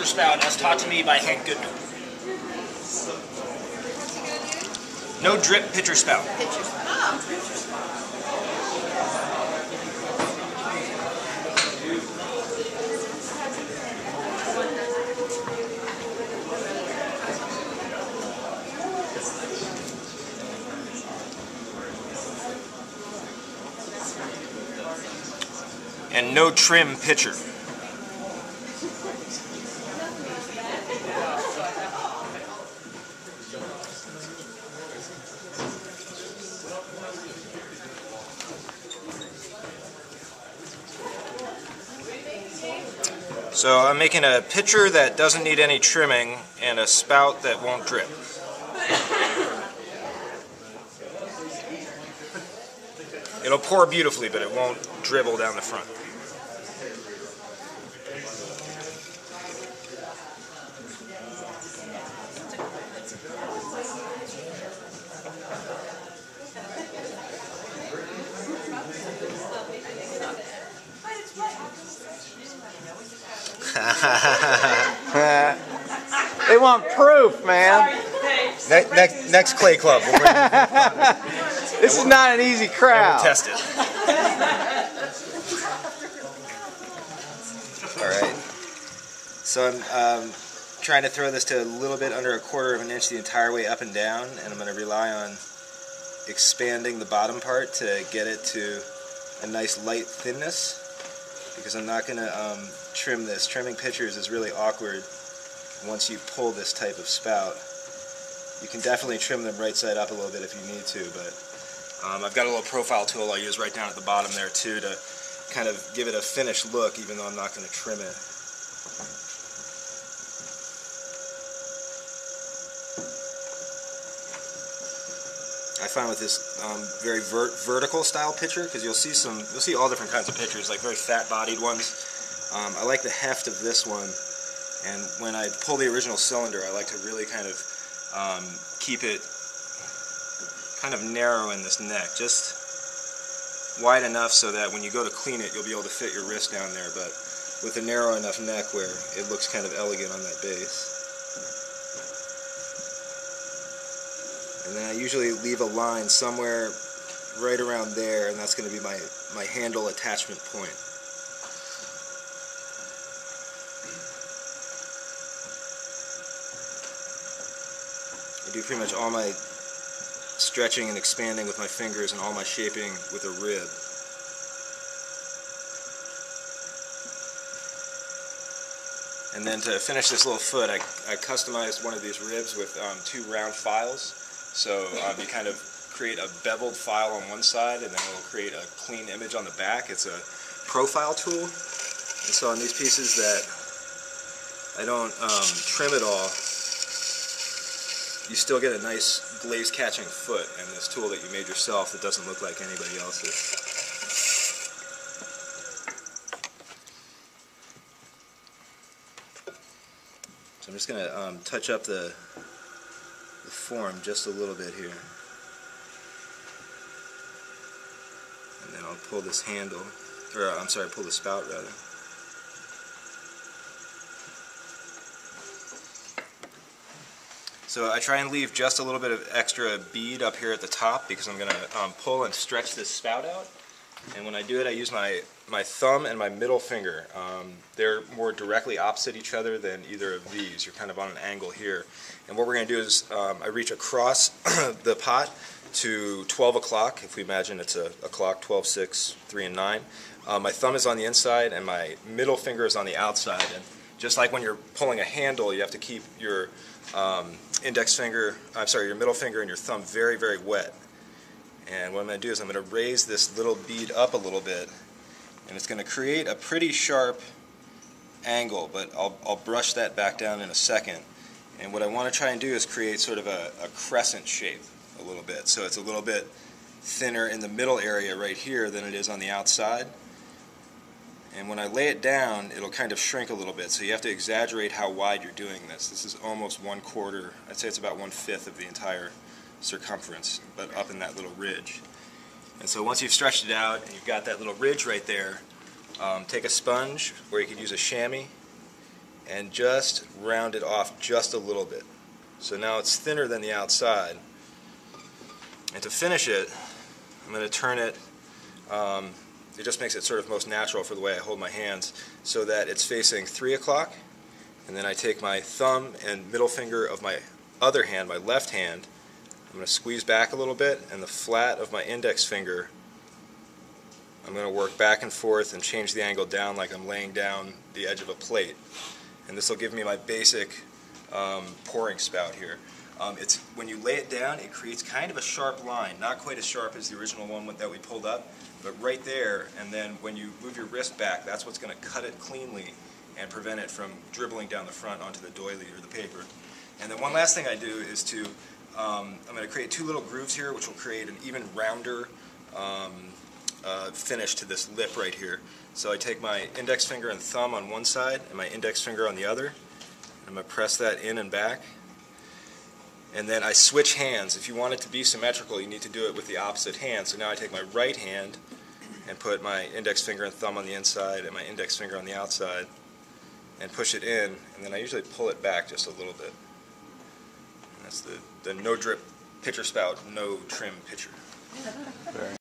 spout as taught to me by Hank Goodman. No drip pitcher spout. Pitcher spout. Oh, pitcher spout. And no trim pitcher. So I'm making a pitcher that doesn't need any trimming and a spout that won't drip. It'll pour beautifully, but it won't dribble down the front. They want proof, man. Next Clay Club. We'll bring This is not an easy crowd. We'll test it. Alright. So I'm trying to throw this to a little bit under 1/4 of an inch the entire way up and down, and I'm going to rely on expanding the bottom part to get it to a nice light thinness, because I'm not going to trim this. Trimming pitchers is really awkward once you pull this type of spout. You can definitely trim them right side up a little bit if you need to, but I've got a little profile tool I'll use right down at the bottom there too to kind of give it a finished look, even though I'm not going to trim it. I find with this very vertical style pitcher, because you'll see all different kinds of pitchers, like very fat bodied ones. I like the heft of this one, and when I pull the original cylinder, I like to really kind of keep it kind of narrow in this neck, just wide enough so that when you go to clean it, you'll be able to fit your wrist down there, but with a narrow enough neck where it looks kind of elegant on that base. And then I usually leave a line somewhere right around there, and that's going to be my handle attachment point. I do pretty much all my stretching and expanding with my fingers and all my shaping with a rib. And then to finish this little foot, I customized one of these ribs with 2 round files. So you kind of create a beveled file on one side, and then it will create a clean image on the back. It's a profile tool. And so on these pieces that I don't trim at all, you still get a nice glaze catching foot, and this tool that you made yourself that doesn't look like anybody else's. So I'm just going to touch up the form just a little bit here, and then I'll pull this handle, or I'm sorry, pull the spout rather. So I try and leave just a little bit of extra bead up here at the top, because I'm going to pull and stretch this spout out. And when I do it, I use my thumb and my middle finger. They're more directly opposite each other than either of these. You're kind of on an angle here. And what we're going to do is I reach across the pot to 12 o'clock. If we imagine it's a clock, 12, 6, 3, and 9. My thumb is on the inside and my middle finger is on the outside. And just like when you're pulling a handle, you have to keep your your middle finger and your thumb very, very wet. And what I'm going to do is I'm going to raise this little bead up a little bit, and it's going to create a pretty sharp angle, but I'll brush that back down in a second. And what I want to try and do is create sort of a crescent shape a little bit. So it's a little bit thinner in the middle area right here than it is on the outside. And when I lay it down, it'll kind of shrink a little bit. So you have to exaggerate how wide you're doing this. This is almost 1/4, I'd say it's about 1/5 of the entire circumference, but up in that little ridge. And so once you've stretched it out and you've got that little ridge right there, take a sponge, or you could use a chamois, and just round it off just a little bit. So now it's thinner than the outside. And to finish it, I'm going to turn it, it just makes it sort of most natural for the way I hold my hands, so that it's facing 3 o'clock, and then I take my thumb and middle finger of my other hand, my left hand, I'm going to squeeze back a little bit, and the flat of my index finger, I'm going to work back and forth and change the angle down like I'm laying down the edge of a plate. And this will give me my basic pouring spout here. It's when you lay it down, it creates kind of a sharp line, not quite as sharp as the original one that we pulled up, but right there, and then when you move your wrist back, that's what's going to cut it cleanly and prevent it from dribbling down the front onto the doily or the paper. And then one last thing I do is to, I'm going to create 2 little grooves here, which will create an even rounder finish to this lip right here. So I take my index finger and thumb on one side and my index finger on the other. I'm going to press that in and back. And then I switch hands. If you want it to be symmetrical, you need to do it with the opposite hand. So now I take my right hand and put my index finger and thumb on the inside and my index finger on the outside and push it in, and then I usually pull it back just a little bit. And that's the no drip pitcher spout, no trim pitcher.